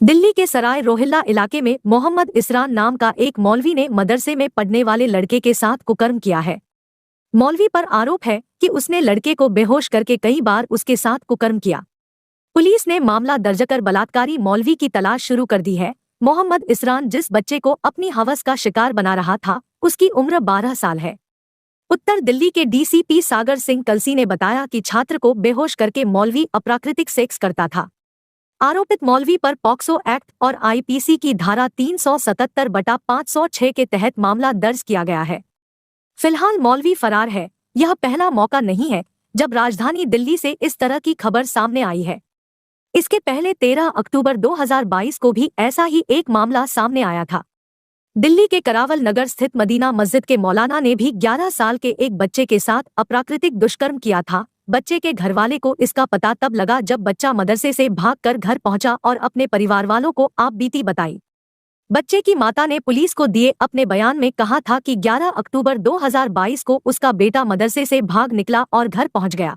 दिल्ली के सराय रोहिल्ला इलाके में मोहम्मद इसरान नाम का एक मौलवी ने मदरसे में पढ़ने वाले लड़के के साथ कुकर्म किया है। मौलवी पर आरोप है कि उसने लड़के को बेहोश करके कई बार उसके साथ कुकर्म किया। पुलिस ने मामला दर्ज कर बलात्कारी मौलवी की तलाश शुरू कर दी है। मोहम्मद इसरान जिस बच्चे को अपनी हवस का शिकार बना रहा था, उसकी उम्र 12 साल है। उत्तर दिल्ली के डीसीपी सागर सिंह कलसी ने बताया कि छात्र को बेहोश करके मौलवी अप्राकृतिक सेक्स करता था। आरोपित मौलवी पर पॉक्सो एक्ट और आईपीसी की धारा 377/506 के तहत मामला दर्ज किया गया है। फिलहाल मौलवी फरार है। यह पहला मौका नहीं है जब राजधानी दिल्ली से इस तरह की खबर सामने आई है। इसके पहले 13 अक्टूबर 2022 को भी ऐसा ही एक मामला सामने आया था। दिल्ली के करावल नगर स्थित मदीना मस्जिद के मौलाना ने भी 11 साल के एक बच्चे के साथ अप्राकृतिक दुष्कर्म किया था। बच्चे के घरवाले को इसका पता तब लगा जब बच्चा मदरसे से भागकर घर पहुंचा और अपने परिवार वालों को आपबीती बताई। बच्चे की माता ने पुलिस को दिए अपने बयान में कहा था कि 11 अक्टूबर 2022 को उसका बेटा मदरसे से भाग निकला और घर पहुंच गया।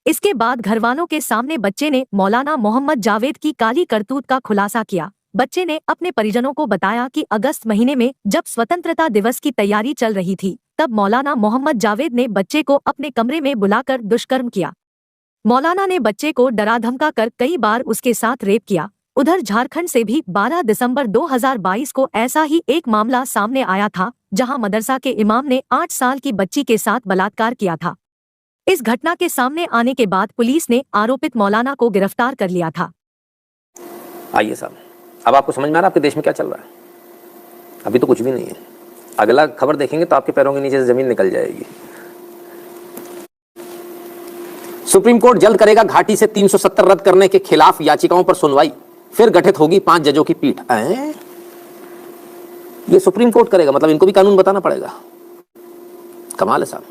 इसके बाद घरवालों के सामने बच्चे ने मौलाना मोहम्मद जावेद की काली करतूत का खुलासा किया। बच्चे ने अपने परिजनों को बताया कि अगस्त महीने में जब स्वतंत्रता दिवस की तैयारी चल रही थी, तब मौलाना मोहम्मद जावेद ने बच्चे को अपने कमरे में बुलाकर दुष्कर्म किया। मौलाना ने बच्चे को डरा धमका कर कई बार उसके साथ रेप किया। उधर झारखंड से भी 12 दिसंबर 2022 को ऐसा ही एक मामला सामने आया था, जहां मदरसा के इमाम ने 8 साल की बच्ची के साथ बलात्कार किया था। इस घटना के सामने आने के बाद पुलिस ने आरोपित मौलाना को गिरफ्तार कर लिया था। आइए साहब, अब आपको समझ में आ रहा है आपके देश में क्या चल रहा है? अभी तो कुछ भी नहीं है। अगला खबर देखेंगे तो आपके पैरों के नीचे से जमीन निकल जाएगी। सुप्रीम कोर्ट जल्द करेगा घाटी से 370 रद्द करने के खिलाफ याचिकाओं पर सुनवाई, फिर गठित होगी 5 जजों की पीठ। ये सुप्रीम कोर्ट करेगा, मतलब इनको भी कानून बताना पड़ेगा। कमाल है साहब।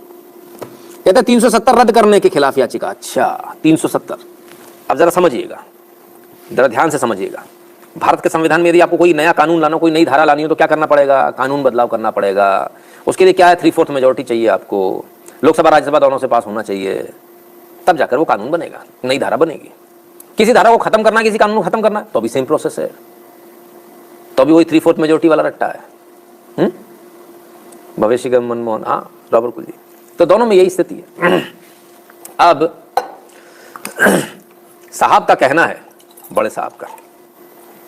कहता 370 रद्द करने के खिलाफ याचिका। अच्छा 370। अब जरा समझिएगा, जरा ध्यान से समझिएगा। भारत के संविधान में यदि आपको कोई नया कानून लाना, कोई नई धारा लानी हो तो क्या करना पड़ेगा? कानून बदलाव करना पड़ेगा। उसके लिए क्या है? 3/4 मेजोरिटी चाहिए आपको। लोकसभा राज्यसभा दोनों से पास होना चाहिए, तब जाकर वो कानून बनेगा, नई धारा बनेगी। किसी धारा को खत्म करना, किसी कानून को खत्म करना, तो भी सेम प्रोसेस है, तो भी वही 3/4 मेजोरिटी वाला रट्टा है। भविष्य के मनमोहन, हाँ रॉबर्ट कुल जी, तो दोनों में यही स्थिति है। अब साहब का कहना है, बड़े साहब का,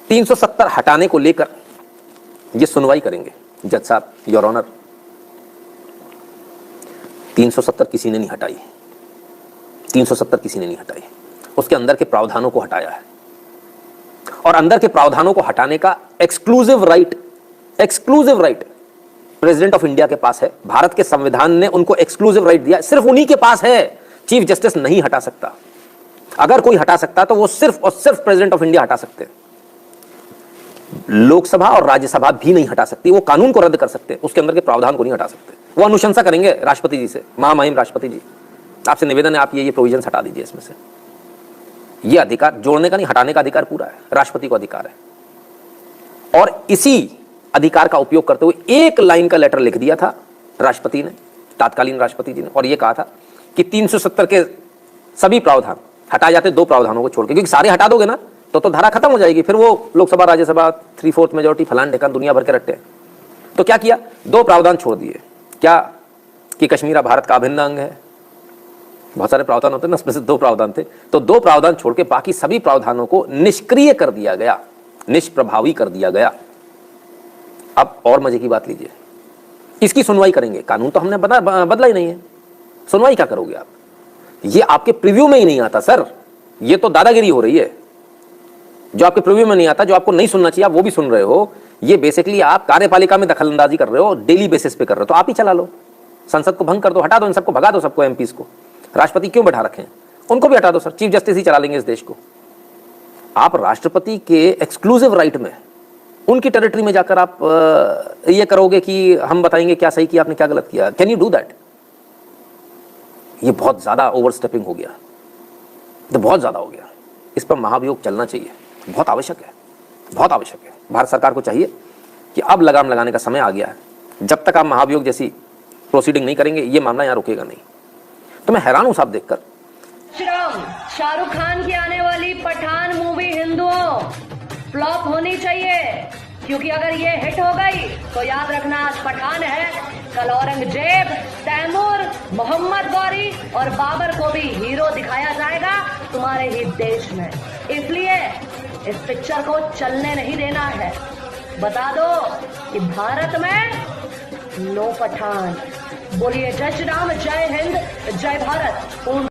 370 हटाने को लेकर ये सुनवाई करेंगे जज साहब, योर ऑनर। 370 किसी ने नहीं हटाई, 370 किसी ने नहीं हटाई। उसके अंदर के प्रावधानों को हटाया है, और अंदर के प्रावधानों को हटाने का exclusive right president of India के पास है। भारत के संविधान ने उनको एक्सक्लूसिव राइट दिया, सिर्फ उन्हीं के पास है। चीफ जस्टिस नहीं हटा सकता। अगर कोई हटा सकता तो वो सिर्फ और सिर्फ प्रेसिडेंट ऑफ इंडिया हटा सकते हैं। लोकसभा और राज्यसभा भी नहीं हटा सकती। वो कानून को रद्द कर सकते हैं, उसके अंदर के प्रावधान को नहीं हटा सकते। वो अनुशंसा करेंगे राष्ट्रपति जी से, महामहिम राष्ट्रपति जी, आपसे निवेदन है आप ये प्रोविजन हटा दीजिए इसमें से। ये अधिकार जोड़ने का नहीं, हटाने का अधिकार पूरा है, राष्ट्रपति को अधिकार है। और इसी अधिकार का उपयोग करते हुए एक लाइन का लेटर लिख दिया था राष्ट्रपति ने, तत्कालीन राष्ट्रपति जी ने, और ये कहा था कि 370 के सभी प्रावधान हटाए जाते, 2 प्रावधानों को छोड़ के, क्योंकि सारे हटा दोगे ना तो धारा खत्म हो जाएगी। फिर वो लोकसभा राज्यसभा 3/4 मेजोरिटी फलान ढेकान दुनिया भर के रट्टे। तो क्या किया? 2 प्रावधान छोड़ दिए। क्या कि कश्मीर भारत का अभिन्न अंग है। बहुत सारे प्रावधान होते हैं ना, उसमें से 2 प्रावधान थे, तो 2 प्रावधान छोड़ के बाकी सभी प्रावधानों को निष्क्रिय कर दिया गया, निष्प्रभावी कर दिया गया। अब और मजे की बात लीजिए, इसकी सुनवाई करेंगे। कानून तो हमने बदला ही नहीं है, सुनवाई क्या करोगे आप? ये आपके प्रीव्यू में ही नहीं आता सर, ये तो दादागिरी हो रही है। जो आपके प्रीव्यू में नहीं आता, जो आपको नहीं सुनना चाहिए, आप वो भी सुन रहे हो। ये बेसिकली आप कार्यपालिका में दखलंदाजी कर रहे हो, डेली बेसिस पे कर रहे हो। तो आप ही चला लो, संसद को भंग कर दो, हटा दो इन सबको, भगा दो सबको, एमपीस को। राष्ट्रपति क्यों बैठा रखे हैं? उनको भी हटा दो सर, चीफ जस्टिस ही चला लेंगे इस देश को। आप राष्ट्रपति के एक्सक्लूसिव राइट में, उनकी टेरिटरी में जाकर आप ये करोगे कि हम बताएंगे क्या सही किया, आपने क्या गलत किया। Can you do that? ये बहुत ज्यादा ओवरस्टेपिंग हो गया, तो बहुत ज्यादा हो गया। इस पर महाभियोग चलना चाहिए, बहुत आवश्यक है, बहुत आवश्यक है। भारत सरकार को चाहिए कि अब लगाम लगाने का समय आ गया है। जब तक आप महाभियोग जैसी प्रोसीडिंग नहीं करेंगे, ये मामला यहां रुकेगा नहीं। तो मैं हैरान हूं साहब देखकर। शाहरुख खान की आने वाली पठान मूवी हिंदुओं फ्लॉप होनी चाहिए, क्योंकि अगर ये हिट हो गई तो याद रखना आज पठान है, कल औरंगजेब, तैमूर, मोहम्मद गौरी और बाबर को भी हीरो दिखाया जाएगा तुम्हारे ही देश में। इसलिए इस पिक्चर को चलने नहीं देना है। बता दो कि भारत में नो पठान। बोलिए जय श्री राम, जय हिंद, जय भारत।